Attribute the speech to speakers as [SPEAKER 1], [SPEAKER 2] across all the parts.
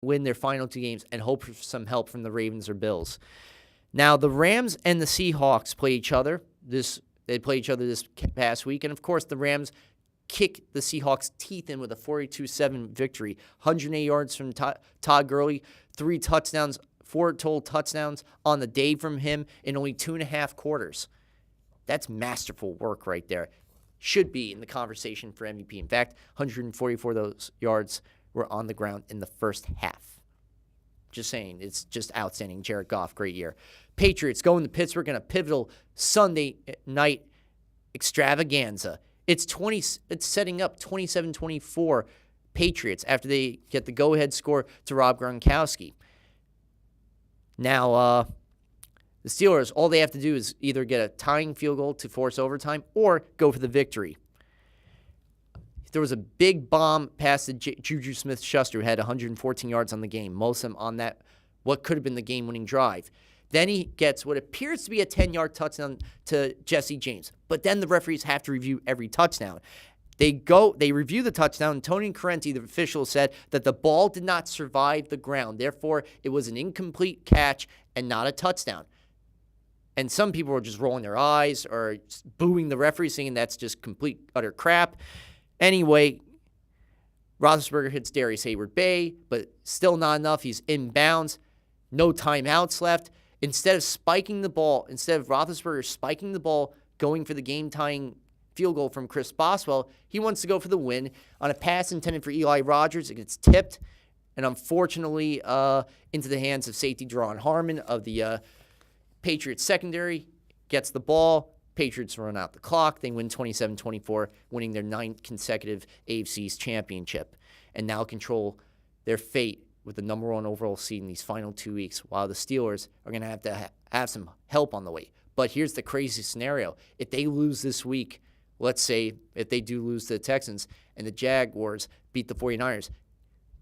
[SPEAKER 1] win their final 2 games and hope for some help from the Ravens or Bills. Now, the Rams and the Seahawks play each other. They play each other this past week. And, of course, the Rams kick the Seahawks' teeth in with a 42-7 victory. 108 yards from Todd Gurley, 4 total touchdowns on the day from him in only 2.5 quarters. That's masterful work right there. Should be in the conversation for MVP. In fact, 144 of those yards were on the ground in the first half. Just saying, it's just outstanding. Jared Goff, great year. Patriots going to Pittsburgh in a pivotal Sunday night extravaganza. It's setting up 27-24 Patriots after they get the go-ahead score to Rob Gronkowski. Now, the Steelers, all they have to do is either get a tying field goal to force overtime or go for the victory. There was a big bomb pass to Juju Smith-Schuster, who had 114 yards on the game, most of them on that, what could have been the game-winning drive. Then he gets what appears to be a 10-yard touchdown to Jesse James. But then the referees have to review every touchdown. They review the touchdown, and Tony Correnti, the official, said that the ball did not survive the ground. Therefore, it was an incomplete catch and not a touchdown. And some people were just rolling their eyes or booing the referee, saying that's just complete, utter crap. Anyway, Roethlisberger hits Darius Heyward-Bey, but still not enough. He's inbounds. No timeouts left. Instead of Roethlisberger spiking the ball, going for the game-tying field goal from Chris Boswell, he wants to go for the win on a pass intended for Eli Rogers. It gets tipped, and unfortunately into the hands of safety Deron Harmon of the Patriots secondary. Gets the ball. Patriots run out the clock. They win 27-24, winning their 9th consecutive AFC East championship, and now control their fate with the number 1 overall seed in these final 2 weeks, while the Steelers are going to have some help on the way. But here's the crazy scenario. If they lose this week, let's say if they do lose to the Texans and the Jaguars beat the 49ers,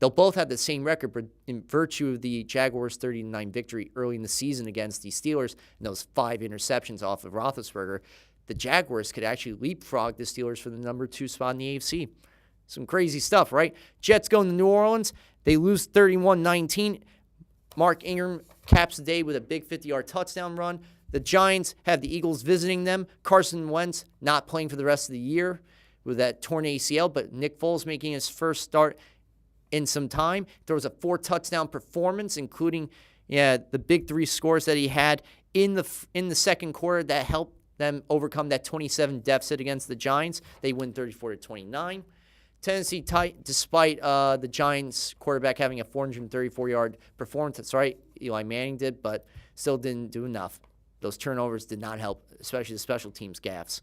[SPEAKER 1] they'll both have the same record, but in virtue of the Jaguars' 30-9 victory early in the season against the Steelers and those 5 interceptions off of Roethlisberger, the Jaguars could actually leapfrog the Steelers for the number 2 spot in the AFC. Some crazy stuff, right? Jets going to New Orleans. They lose 31-19. Mark Ingram caps the day with a big 50-yard touchdown run. The Giants have the Eagles visiting them. Carson Wentz not playing for the rest of the year with that torn ACL, but Nick Foles making his first start in some time. There was a 4-touchdown performance, including the big 3 scores that he had in the second quarter that helped them overcome that 27 deficit against the Giants. They win 34-29. Tennessee tight, despite the Giants quarterback having a 434-yard performance. That's right, Eli Manning did, but still didn't do enough. Those turnovers did not help, especially the special teams gaffes.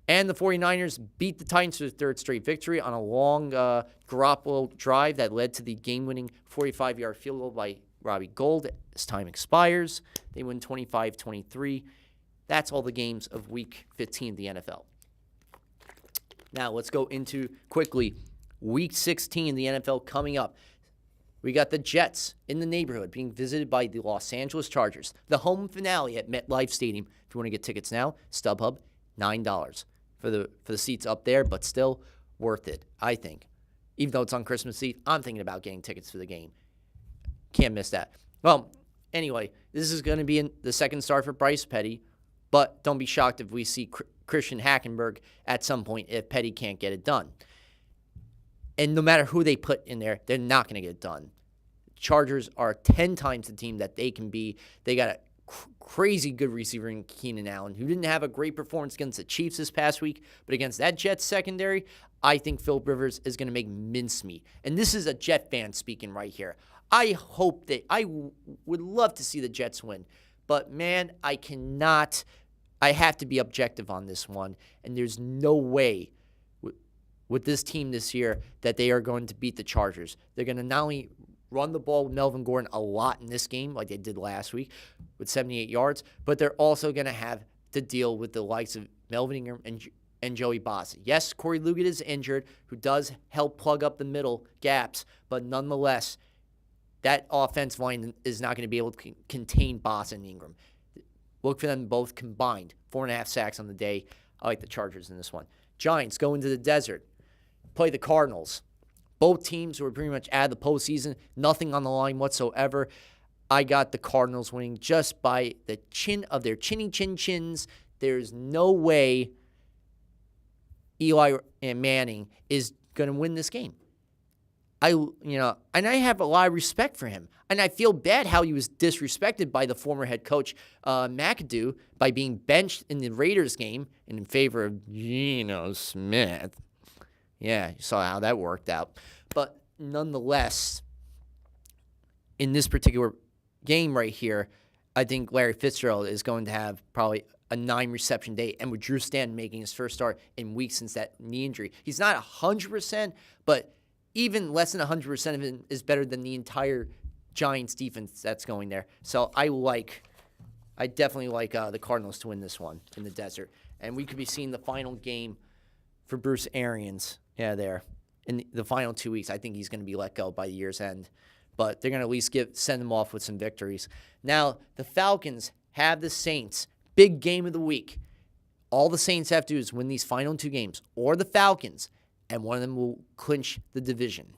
[SPEAKER 1] And the 49ers beat the Titans to their 3rd straight victory on a long Garoppolo drive that led to the game-winning 45-yard field goal by Robbie Gould as time expires. They win 25-23. That's all the games of Week 15 of the NFL. Now, let's go into, quickly, Week 16 in the NFL coming up. We got the Jets in the neighborhood being visited by the Los Angeles Chargers. The home finale at MetLife Stadium. If you want to get tickets now, StubHub, $9 for the seats up there, but still worth it, I think. Even though it's on Christmas Eve, I'm thinking about getting tickets for the game. Can't miss that. Well, anyway, this is going to be the second start for Bryce Petty, but don't be shocked if we see Christian Hackenberg at some point if Petty can't get it done. And no matter who they put in there, they're not going to get it done. Chargers are 10 times the team that they can be. They got a crazy good receiver in Keenan Allen, who didn't have a great performance against the Chiefs this past week, but against that Jets secondary, I think Philip Rivers is going to make mincemeat. And this is a Jet fan speaking right here. I would love to see the Jets win, but man, I have to be objective on this one, and there's no way with this team this year that they are going to beat the Chargers. They're going to not only run the ball with Melvin Gordon a lot in this game, like they did last week with 78 yards, but they're also going to have to deal with the likes of Melvin Ingram and Joey Bosa. Yes, Corey Liuget is injured, who does help plug up the middle gaps, but nonetheless, that offensive line is not going to be able to contain Bosa and Ingram. Look for them both combined. 4.5 sacks on the day. I like the Chargers in this one. Giants go into the desert, play the Cardinals. Both teams were pretty much out of the postseason, nothing on the line whatsoever. I got the Cardinals winning just by the chin of their chinny chin chins. There's no way Eli and Manning is going to win this game. And I have a lot of respect for him. And I feel bad how he was disrespected by the former head coach, McAdoo, by being benched in the Raiders game in favor of Geno Smith. Yeah, you saw how that worked out. But nonetheless, in this particular game right here, I think Larry Fitzgerald is going to have probably a 9-reception day. And with Drew Stanton making his first start in weeks since that knee injury, he's not 100%, but even less than 100% of it is better than the entire Giants defense that's going there. So I definitely like the Cardinals to win this one in the desert. And we could be seeing the final game for Bruce Arians. Yeah, there. In the final 2 weeks, I think he's going to be let go by the year's end. But they're going to at least send him off with some victories. Now, the Falcons have the Saints. Big game of the week. All the Saints have to do is win these final 2 games, or the Falcons, and one of them will clinch the division.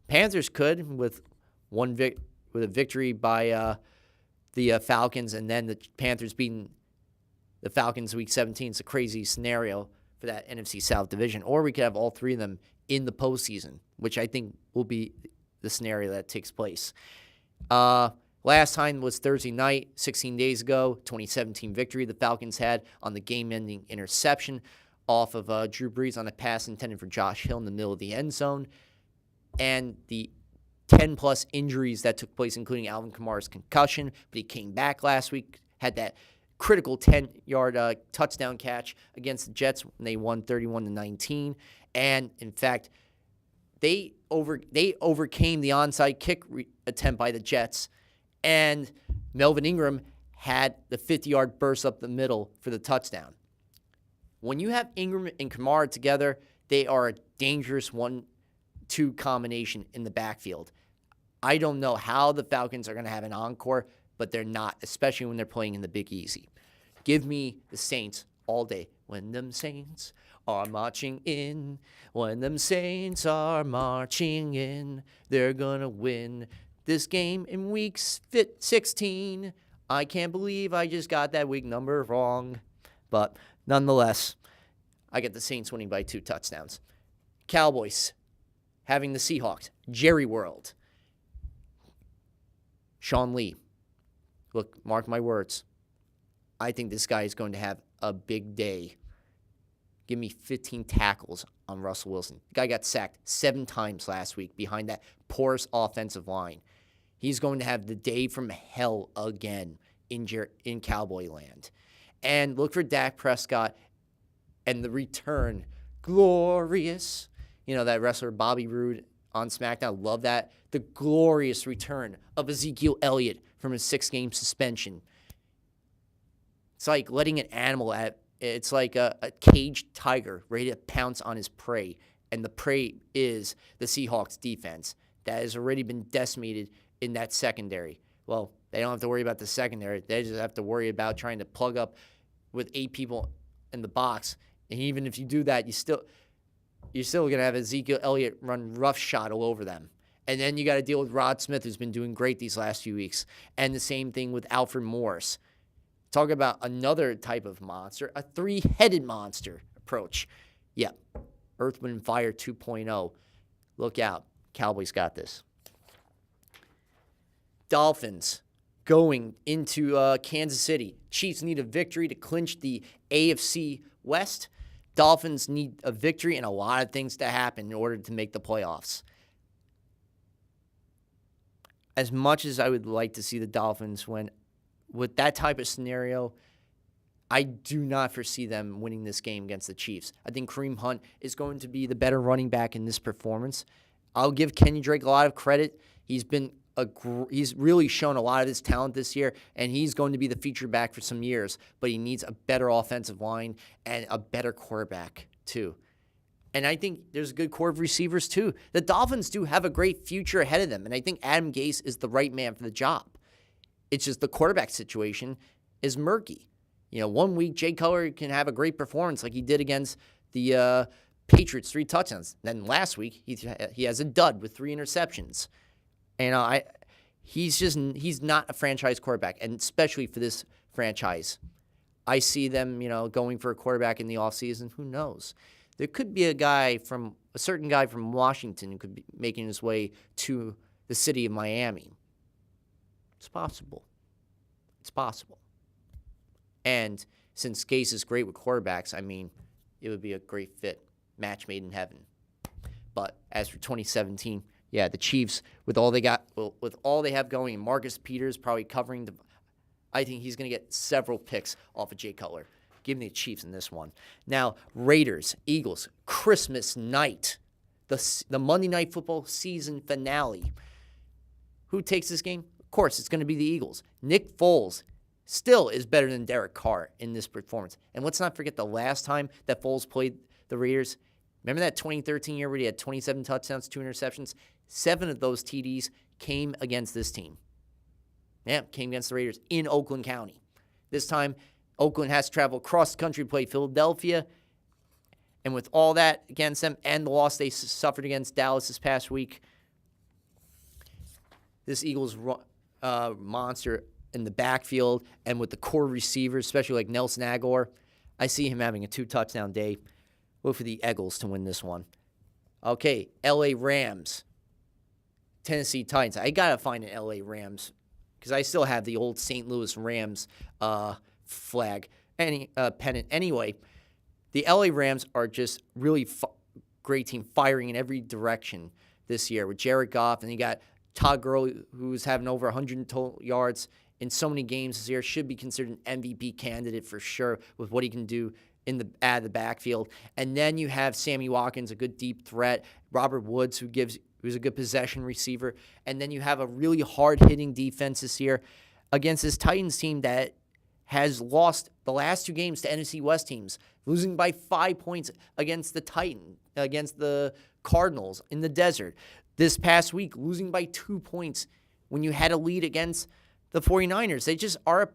[SPEAKER 1] Panthers could with a victory by the Falcons, and then the Panthers beating the Falcons week 17. It's a crazy scenario for that NFC South division. Or we could have all 3 of them in the postseason, which I think will be the scenario that takes place. Last time was Thursday night, 16 days ago, 2017 victory the Falcons had on the game-ending interception off of Drew Brees on a pass intended for Josh Hill in the middle of the end zone. And the 10-plus injuries that took place, including Alvin Kamara's concussion, but he came back last week, had that critical 10-yard touchdown catch against the Jets when they won 31-19. And, in fact, they overcame the onside kick attempt by the Jets, and Melvin Ingram had the 50-yard burst up the middle for the touchdown. When you have Ingram and Kamara together, they are a dangerous 1-2 combination in the backfield. I don't know how the Falcons are going to have an encore, but they're not, especially when they're playing in the Big Easy. Give me the Saints all day. When them Saints are marching in, when them Saints are marching in, they're going to win this game in week 16. I can't believe I just got that week number wrong. But nonetheless, I get the Saints winning by 2 touchdowns. Cowboys having the Seahawks. Jerry World. Sean Lee. Look, mark my words. I think this guy is going to have a big day. Give me 15 tackles on Russell Wilson. The guy got sacked 7 times last week behind that porous offensive line. He's going to have the day from hell again in Cowboy land. And look for Dak Prescott and the return. Glorious. You know, that wrestler Bobby Roode on SmackDown. Love that. The glorious return of Ezekiel Elliott from his 6-game suspension. It's like letting an animal it's like a caged tiger ready to pounce on his prey. And the prey is the Seahawks defense that has already been decimated in that secondary. Well, they don't have to worry about the secondary. They just have to worry about trying to plug up with 8 people in the box. And even if you do that, you're still going to have Ezekiel Elliott run roughshod all over them. And then you got to deal with Rod Smith, who's been doing great these last few weeks. And the same thing with Alfred Morris. Talk about another type of monster, a 3-headed monster approach. Yeah, Earth, Wind, and Fire 2.0. Look out. Cowboys got this. Dolphins going into Kansas City. Chiefs need a victory to clinch the AFC West. Dolphins need a victory and a lot of things to happen in order to make the playoffs. As much as I would like to see the Dolphins win, with that type of scenario, I do not foresee them winning this game against the Chiefs. I think Kareem Hunt is going to be the better running back in this performance. I'll give Kenny Drake a lot of credit. He's really shown a lot of his talent this year, and he's going to be the feature back for some years, but he needs a better offensive line and a better quarterback too. And I think there's a good core of receivers too. The Dolphins do have a great future ahead of them, and I think Adam Gase is the right man for the job. It's just the quarterback situation is murky. You know, one week Jay Cutler can have a great performance like he did against the Patriots 3 touchdowns. Then last week he has a dud with 3 interceptions. And he's not a franchise quarterback, and especially for this franchise. I see them, going for a quarterback in the offseason. Who knows? There could be a certain guy from Washington who could be making his way to the city of Miami. It's possible. It's possible. And since Gase is great with quarterbacks, it would be a great fit. Match made in heaven. But as for 2017, the Chiefs, with all they have going, Marcus Peters probably covering I think he's going to get several picks off of Jay Cutler. Give me the Chiefs in this one. Now, Raiders, Eagles, Christmas night, the Monday Night Football season finale. Who takes this game? Of course, it's going to be the Eagles. Nick Foles still is better than Derek Carr in this performance. And let's not forget the last time that Foles played the Raiders. Remember that 2013 year where he had 27 touchdowns, 2 interceptions? 7 of those TDs came against this team. Yeah, came against the Raiders in Oakland County. This time, Oakland has to travel across the country to play Philadelphia. And with all that against them and the loss they suffered against Dallas this past week, this Eagles monster in the backfield and with the core receivers, especially like Nelson Aguilar, I see him having a 2-touchdown day. Look for the Eagles to win this one. Okay, L.A. Rams, Tennessee Titans. I got to find an L.A. Rams because I still have the old St. Louis Rams flag pennant. Anyway, the L.A. Rams are just really great team, firing in every direction this year with Jared Goff, and you got Todd Gurley, who's having over 100 total yards in so many games this year, should be considered an MVP candidate for sure with what he can do out of the backfield. And then you have Sammy Watkins, a good deep threat, Robert Woods, who's a good possession receiver, and then you have a really hard-hitting defense this year against this Titans team that has lost the last 2 games to NFC West teams, losing by 5 points against the Cardinals in the desert. This past week, losing by 2 points when you had a lead against the 49ers. They just are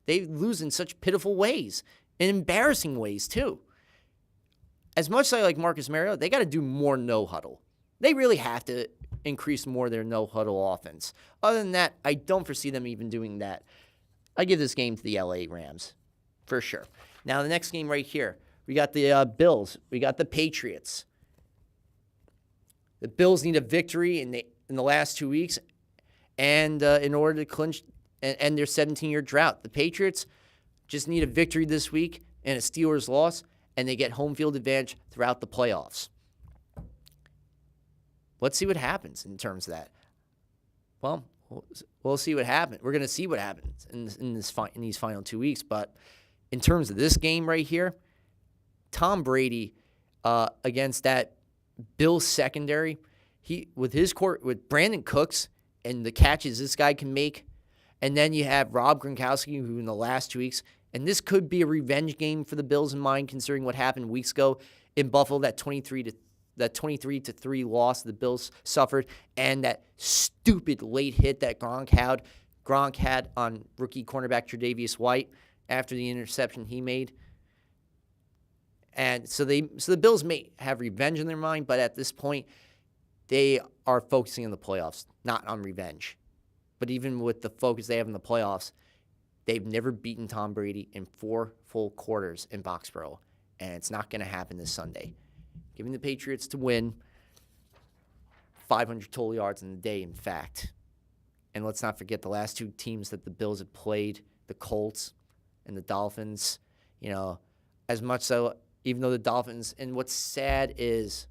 [SPEAKER 1] they lose in such pitiful ways, in embarrassing ways too. As much as I like Marcus Mariota, they got to do more no-huddle. They really have to increase more their no-huddle offense. Other than that, I don't foresee them even doing that. I give this game to the LA Rams, for sure. Now, the next game right here, we got the Bills. We got the Patriots. The Bills need a victory in the last 2 weeks and in order to clinch and end their 17-year drought. The Patriots just need a victory this week and a Steelers loss, and they get home field advantage throughout the playoffs. Let's see what happens in terms of that. Well, we'll see what happens. We're going to see what happens in these final 2 weeks. But in terms of this game right here, Tom Brady against that Bills secondary, with Brandon Cooks and the catches this guy can make, and then you have Rob Gronkowski, who in the last 2 weeks, and this could be a revenge game for the Bills in mind, considering what happened weeks ago in Buffalo, that 23-3 loss the Bills suffered, and that stupid late hit that Gronk had on rookie cornerback Tre'Davious White after the interception he made. And so the Bills may have revenge in their mind, but at this point, they are focusing on the playoffs, not on revenge. But even with the focus they have in the playoffs, they've never beaten Tom Brady in 4 full quarters in Foxborough, and it's not going to happen this Sunday. Giving the Patriots to win 500 total yards in the day, in fact. And let's not forget the last 2 teams that the Bills have played, the Colts and the Dolphins. As much so, even though the Dolphins, and what's sad is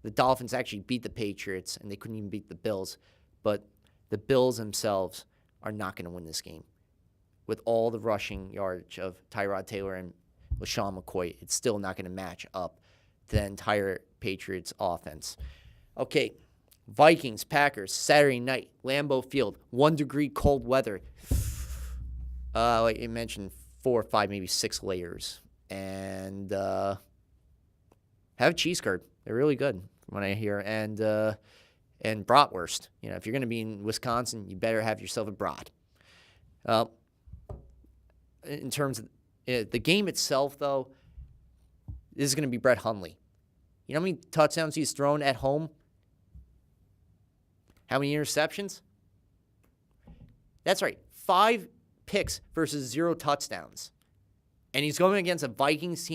[SPEAKER 1] the Dolphins actually beat the Patriots, and they couldn't even beat the Bills. But the Bills themselves are not going to win this game. With all the rushing yardage of Tyrod Taylor and LaShawn McCoy, it's still not going to match up the entire Patriots offense. Okay, Vikings, Packers, Saturday night, Lambeau Field, 1 degree cold weather. Like you mentioned, 4 or 5, maybe 6 layers. And have a cheese curd. They're really good from what I hear. And bratwurst. If you're going to be in Wisconsin, you better have yourself a brat. In terms of the game itself, though, this is going to be Brett Hundley. You know how many touchdowns he's thrown at home? How many interceptions? That's right, 5 picks versus 0 touchdowns. And he's going against a Vikings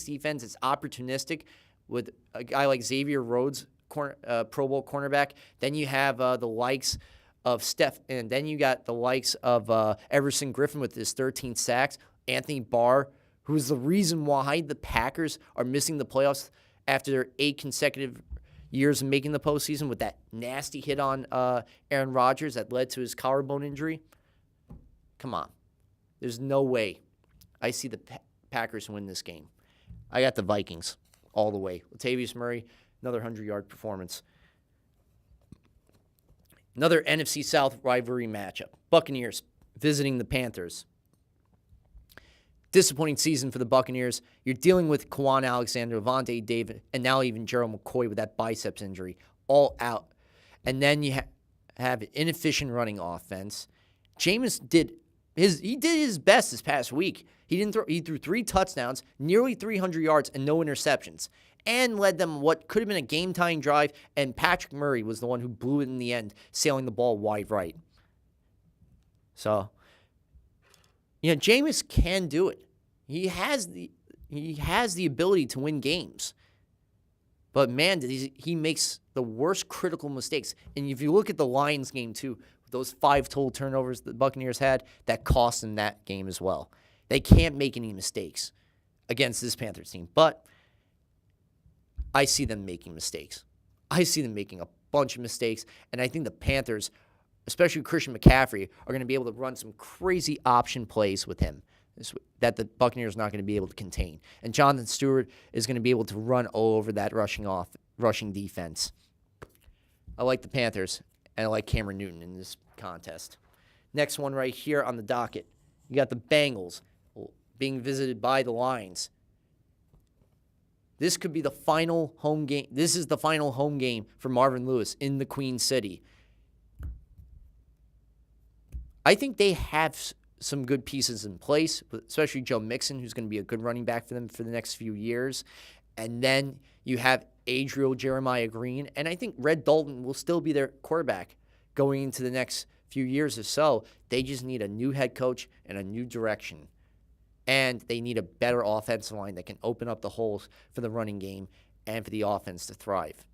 [SPEAKER 1] defense that's opportunistic with a guy like Xavier Rhodes, Pro Bowl cornerback. Then you have the likes of Steph, and then you got the likes of Everson Griffin with his 13 sacks, Anthony Barr, who is the reason why the Packers are missing the playoffs after their 8 consecutive years of making the postseason with that nasty hit on Aaron Rodgers that led to his collarbone injury. Come on. There's no way I see the Packers win this game. I got the Vikings all the way. Latavius Murray, another 100-yard performance. Another NFC South rivalry matchup. Buccaneers visiting the Panthers. Disappointing season for the Buccaneers. You're dealing with Kwan Alexander, Vontae David, and now even Gerald McCoy with that biceps injury, all out. And then you have an inefficient running offense. Jameis did his best this past week. He threw 3 touchdowns, nearly 300 yards, and no interceptions, and led them what could have been a game-tying drive, and Patrick Murray was the one who blew it in the end, sailing the ball wide right. So, Jameis can do it. He has the ability to win games. But, man, he makes the worst critical mistakes. And if you look at the Lions game, too, those 5 total turnovers the Buccaneers had, that cost them that game as well. They can't make any mistakes against this Panthers team. But I see them making mistakes. I see them making a bunch of mistakes. And I think the Panthers, especially Christian McCaffrey, are going to be able to run some crazy option plays with him that the Buccaneers are not going to be able to contain. And Jonathan Stewart is going to be able to run all over that rushing defense. I like the Panthers, and I like Cameron Newton in this contest. Next one right here on the docket. You got the Bengals being visited by the Lions. This could be the final home game. This is the final home game for Marvin Lewis in the Queen City. I think they have some good pieces in place, especially Joe Mixon, who's going to be a good running back for them for the next few years. And then you have Adriel Jeremiah Green, and I think Red Dalton will still be their quarterback going into the next few years or so. They just need a new head coach and a new direction. And they need a better offensive line that can open up the holes for the running game and for the offense to thrive.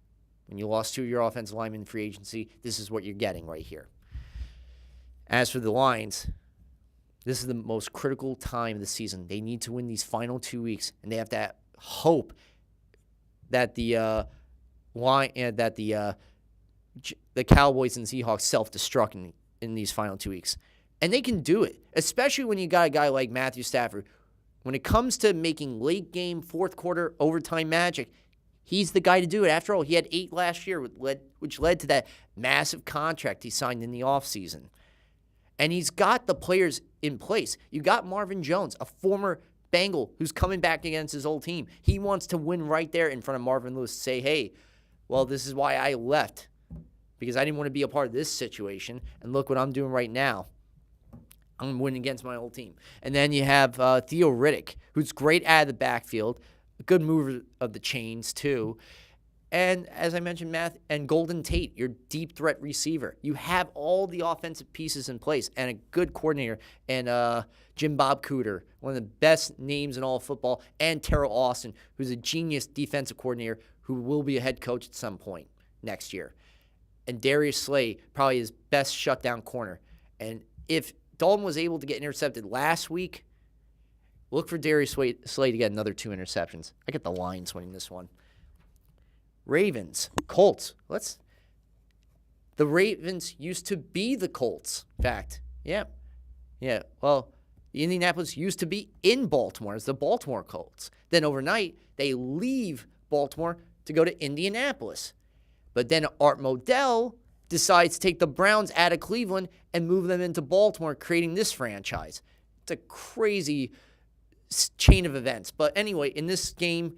[SPEAKER 1] When you lost 2 of your offensive linemen in free agency, this is what you're getting right here. As for the Lions, this is the most critical time of the season. They need to win these final 2 weeks, and they have to hope that the Cowboys and Seahawks self-destruct in these final 2 weeks. And they can do it, especially when you got a guy like Matthew Stafford. When it comes to making late-game, fourth-quarter, overtime magic, he's the guy to do it. After all, he had 8 last year, which led to that massive contract he signed in the offseason. And he's got the players in place. You got Marvin Jones, a former Bengal who's coming back against his old team. He wants to win right there in front of Marvin Lewis to say, hey, well, this is why I left, because I didn't want to be a part of this situation, and look what I'm doing right now. I'm winning against my old team. And then you have Theo Riddick, who's great out of the backfield, a good mover of the chains too. And as I mentioned, and Golden Tate, your deep threat receiver. You have all the offensive pieces in place and a good coordinator. And Jim Bob Cooter, one of the best names in all of football. And Terrell Austin, who's a genius defensive coordinator who will be a head coach at some point next year. And Darius Slay, probably his best shutdown corner. And if Dalton was able to get intercepted last week, look for Darius Slay to get another 2 interceptions. I get the Lions winning this one. Ravens, Colts. The Ravens used to be the Colts. In fact, yeah. Well, Indianapolis used to be in Baltimore as the Baltimore Colts. Then overnight, they leave Baltimore to go to Indianapolis. But then Art Modell decides to take the Browns out of Cleveland and move them into Baltimore, creating this franchise. It's a crazy chain of events. But anyway, in this game,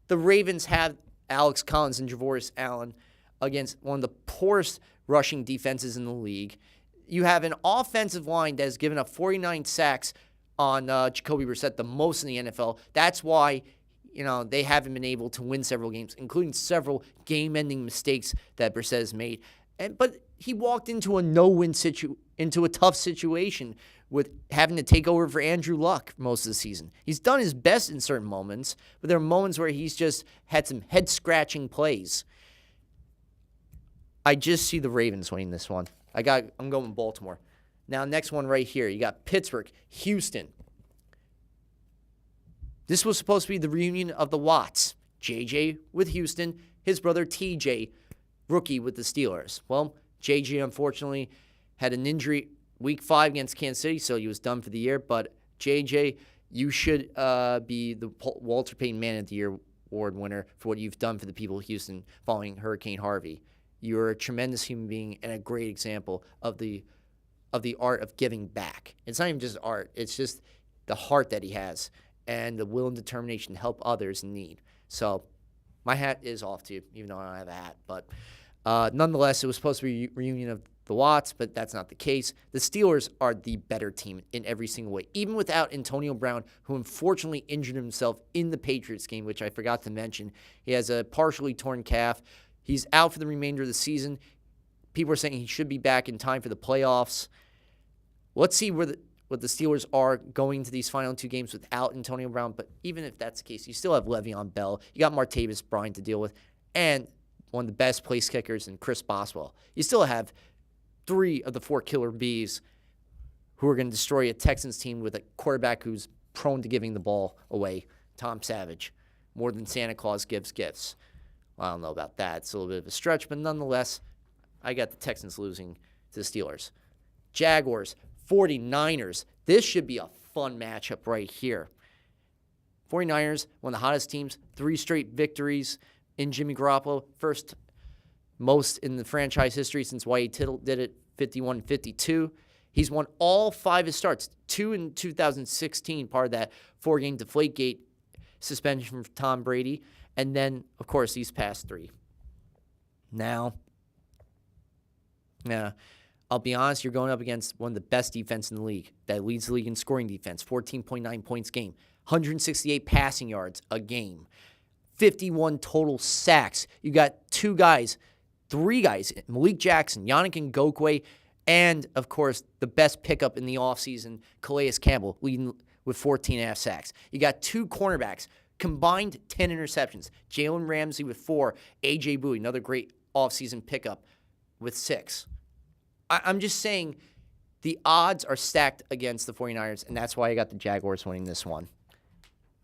[SPEAKER 1] the Ravens have Alex Collins and Javorius Allen against one of the poorest rushing defenses in the league. You have an offensive line that has given up 49 sacks on Jacoby Brissett, the most in the NFL. That's why they haven't been able to win several games, including several game-ending mistakes that Brissett has made. But he walked into a no-win into a tough situation with having to take over for Andrew Luck most of the season. He's done his best in certain moments, but there are moments where he's just had some head-scratching plays. I just see the Ravens winning this one. I'm going Baltimore. Now, next one right here. You got Pittsburgh, Houston. This was supposed to be the reunion of the Watts. JJ with Houston, his brother TJ, rookie with the Steelers. Well, JJ unfortunately had an injury week 5 against Kansas City, so he was done for the year. But JJ, you should be the Walter Payton Man of the Year award winner for what you've done for the people of Houston following Hurricane Harvey. You're a tremendous human being and a great example of the art of giving back. It's not even just art. It's just the heart that he has and the will and determination to help others in need. So my hat is off to you, even though I don't have a hat. But nonetheless, it was supposed to be a reunion of the Watts, but that's not the case. The Steelers are the better team in every single way, even without Antonio Brown, who unfortunately injured himself in the Patriots game, which I forgot to mention. He has a partially torn calf. He's out for the remainder of the season. People are saying he should be back in time for the playoffs. Let's see what the Steelers are going to these final 2 games without Antonio Brown. But even if that's the case, you still have Le'Veon Bell. You got Martavis Bryant to deal with. And one of the best place kickers in Chris Boswell. You still have 3 of the 4 killer bees who are going to destroy a Texans team with a quarterback who's prone to giving the ball away, Tom Savage, more than Santa Claus gives gifts. Well, I don't know about that. It's a little bit of a stretch, but nonetheless, I got the Texans losing to the Steelers. Jaguars, 49ers. This should be a fun matchup right here. 49ers, one of the hottest teams, 3 straight victories in Jimmy Garoppolo. First most in the franchise history since Wyatt Tittle did it, 51-52. He's won all 5 of his starts, 2 in 2016, part of that 4-game Deflategate suspension from Tom Brady. And then, of course, these past 3. Now, I'll be honest, you're going up against one of the best defense in the league that leads the league in scoring defense, 14.9 points a game, 168 passing yards a game, 51 total sacks. You got 3 guys, Malik Jackson, Yannick Ngakoue, and, of course, the best pickup in the offseason, Calais Campbell, leading with 14.5 sacks. You got 2 cornerbacks, combined 10 interceptions. Jalen Ramsey with 4, A.J. Bowie, another great offseason pickup, with 6. I'm just saying the odds are stacked against the 49ers, and that's why I got the Jaguars winning this one.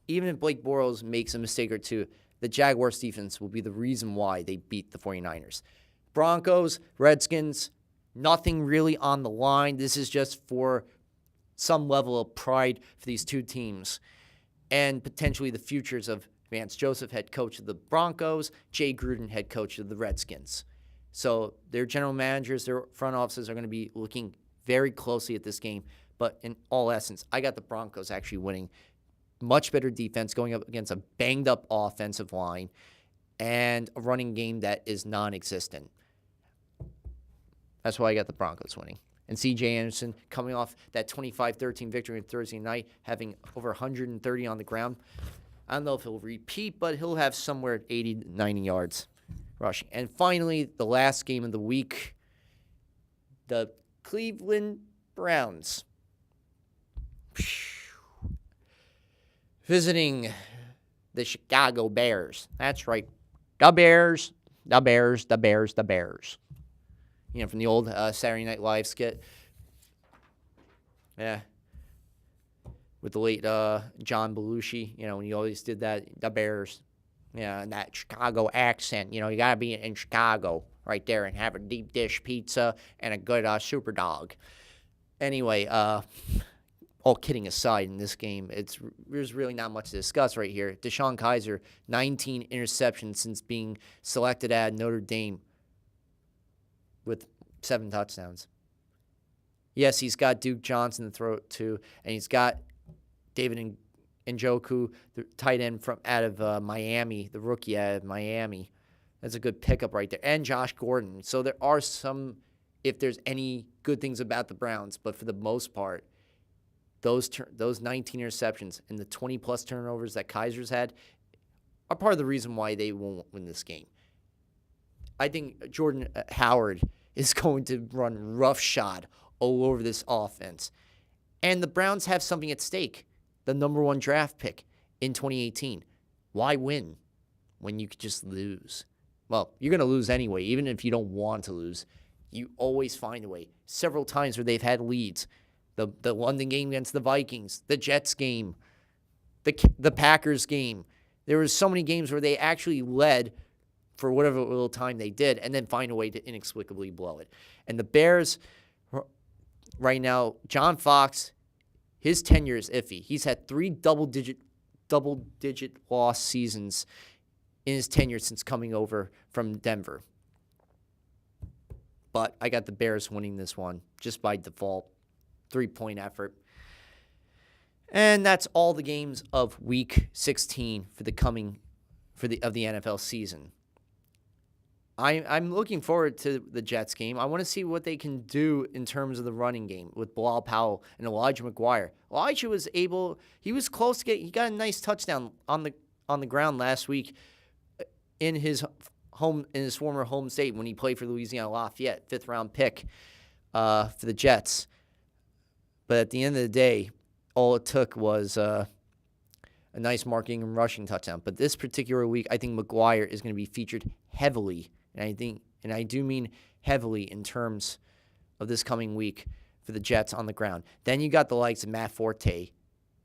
[SPEAKER 1] Even if Blake Bortles makes a mistake or two, the Jaguars defense will be the reason why they beat the 49ers. Broncos, Redskins, nothing really on the line. This is just for some level of pride for these 2 teams and potentially the futures of Vance Joseph, head coach of the Broncos, Jay Gruden, head coach of the Redskins. So their general managers, their front offices are going to be looking very closely at this game. But in all essence, I got the Broncos actually winning. Much better defense going up against a banged-up offensive line and a running game that is non-existent. That's why I got the Broncos winning. And C.J. Anderson coming off that 25-13 victory on Thursday night, having over 130 on the ground. I don't know if he'll repeat, but he'll have somewhere at 80 to 90 yards rushing. And finally, the last game of the week, the Cleveland Browns visiting the Chicago Bears. That's right. The Bears. From the old Saturday Night Live skit. Yeah. With the late John Belushi, when he always did that, the Bears. Yeah, and that Chicago accent. You got to be in Chicago right there and have a deep dish pizza and a good super dog. Anyway, all kidding aside in this game, there's really not much to discuss right here. Deshaun Kaiser, 19 interceptions since being selected at Notre Dame with 7 touchdowns. Yes, he's got Duke Johnson to throw it to, and he's got David Njoku, the tight end out of Miami, the rookie out of Miami. That's a good pickup right there. And Josh Gordon. So there are some, if there's any good things about the Browns, but for the most part, those 19 interceptions and the 20-plus turnovers that Kaiser's had, are part of the reason why they won't win this game. I think Jordan Howard is going to run roughshod all over this offense. And the Browns have something at stake, the number 1 draft pick in 2018. Why win when you could just lose? Well, you're going to lose anyway, even if you don't want to lose. You always find a way. Several times where they've had leads. The London game against the Vikings, the Jets game, the Packers game. There were so many games where they actually led for whatever little time they did, and then find a way to inexplicably blow it. And the Bears, right now, John Fox, his tenure is iffy. He's had 3 double-digit loss seasons in his tenure since coming over from Denver. But I got the Bears winning this one just by default, 3-point effort. And that's all the games of Week 16 of the NFL season. I'm looking forward to the Jets game. I want to see what they can do in terms of the running game with Bilal Powell and Elijah McGuire. Elijah he was close to he got a nice touchdown on the ground last week in his former home state when he played for Louisiana Lafayette, 5th round pick for the Jets. But at the end of the day, all it took was a nice marking and rushing touchdown. But this particular week, I think McGuire is going to be featured heavily. And I do mean heavily in terms of this coming week for the Jets on the ground. Then you got the likes of Matt Forte,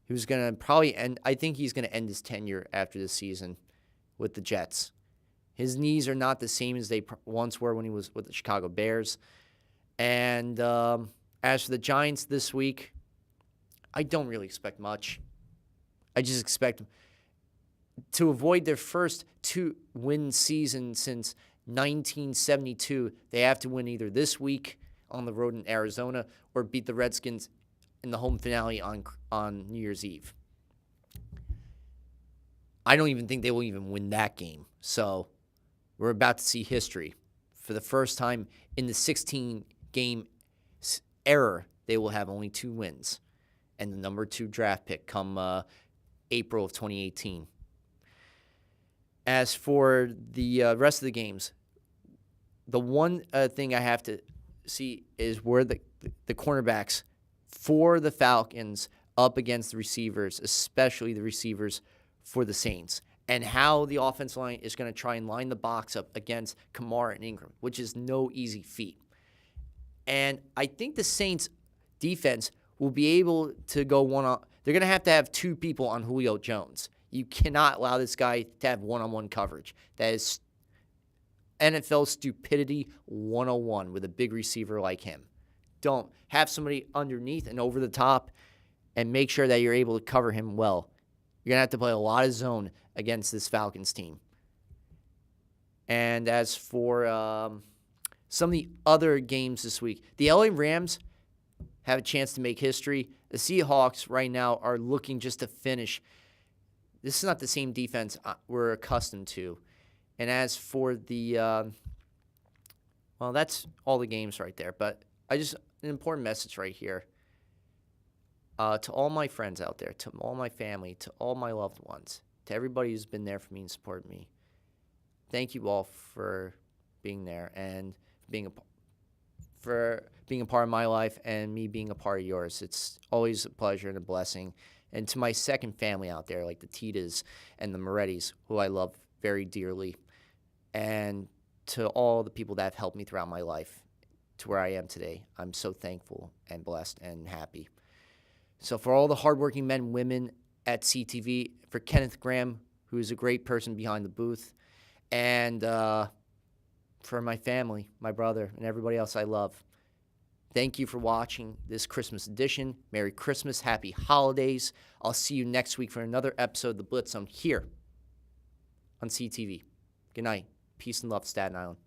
[SPEAKER 1] who's going to probably end. I think he's going to end his tenure after this season with the Jets. His knees are not the same as they once were when he was with the Chicago Bears. And as for the Giants this week, I don't really expect much. I just expect to avoid their first 2-win season since 1972. They have to win either this week on the road in Arizona or beat the Redskins in the home finale on New Year's Eve. I don't even think they will even win that game. So we're about to see history. For the first time in the 16-game era, they will have only 2 wins and the number 2 draft pick come April of 2018. As for the rest of the games, the one thing I have to see is where the cornerbacks for the Falcons up against the receivers, especially the receivers for the Saints, and how the offensive line is going to try and line the box up against Kamara and Ingram, which is no easy feat. And I think the Saints defense will be able to go one-on. They're going to have 2 people on Julio Jones. You cannot allow this guy to have one-on-one coverage. That is NFL stupidity 101 with a big receiver like him. Don't have somebody underneath and over the top and make sure that you're able to cover him well. You're going to have to play a lot of zone against this Falcons team. And as for some of the other games this week, the LA Rams have a chance to make history. The Seahawks right now are looking just to finish. This is not the same defense we're accustomed to. And as for the, that's all the games right there. But an important message right here. To all my friends out there, to all my family, to all my loved ones, to everybody who's been there for me and supported me, thank you all for being there and for being a part of my life and me being a part of yours. It's always a pleasure and a blessing. And to my second family out there, like the Titas and the Morettis, who I love very dearly, and to all the people that have helped me throughout my life to where I am today, I'm so thankful and blessed and happy. So for all the hardworking men and women at CTV, for Kenneth Graham, who is a great person behind the booth, and for my family, my brother, and everybody else I love, thank you for watching this Christmas edition. Merry Christmas. Happy holidays. I'll see you next week for another episode of The Blitz Zone here on CTV. Good night. Peace and love, Staten Island.